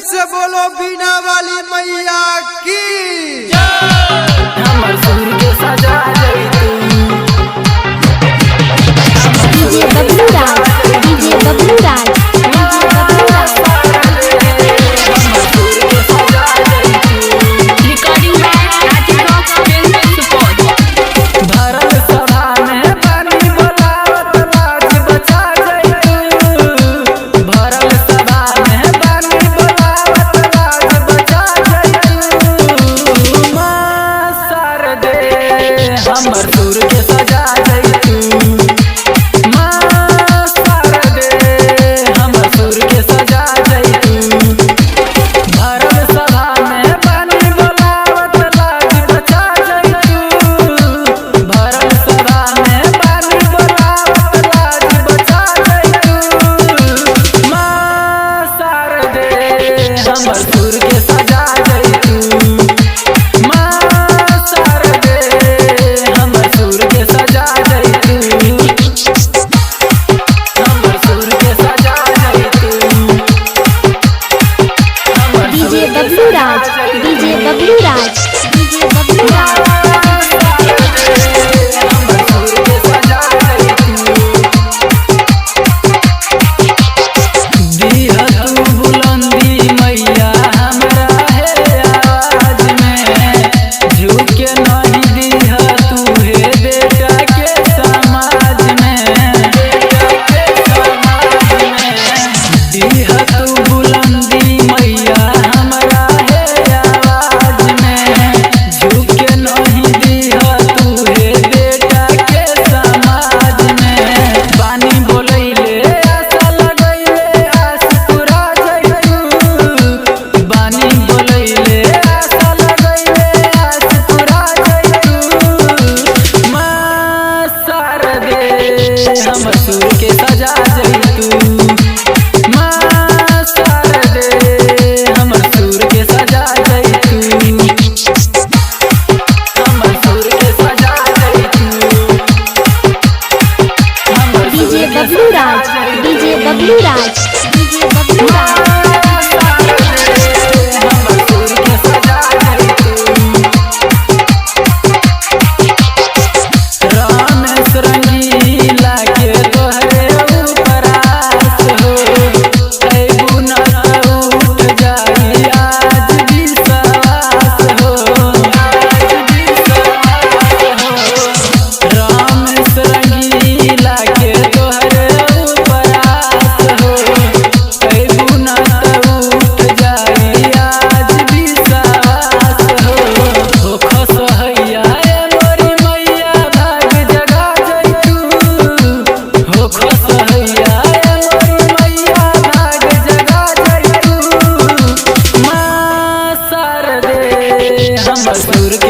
से बोलो बीना वाली मैया की हमर सुर के सजा डीजे बबलू राज डीजे बबलू राज हमर सुर के सजा जैतू माँ शारदे हमर सुर के सजा जैतू भरल सभा में बानी बोलावत लाज बचा जैतू भरल सभा में बानी बोलावत लाज बचा जैतू माँ शारदे हमर सुर के सजा जैतू डीजे बबलू राज डीजे बबलू राज डीजे बबलू राज हमर सुर के सजा जैतू माँ शारदे हमर सुर के सजा जैतू हमर सुर के सजा जैतू डीजे बबलू राज डीजे बबलू राज डीजे बबलू राज हमर सुर के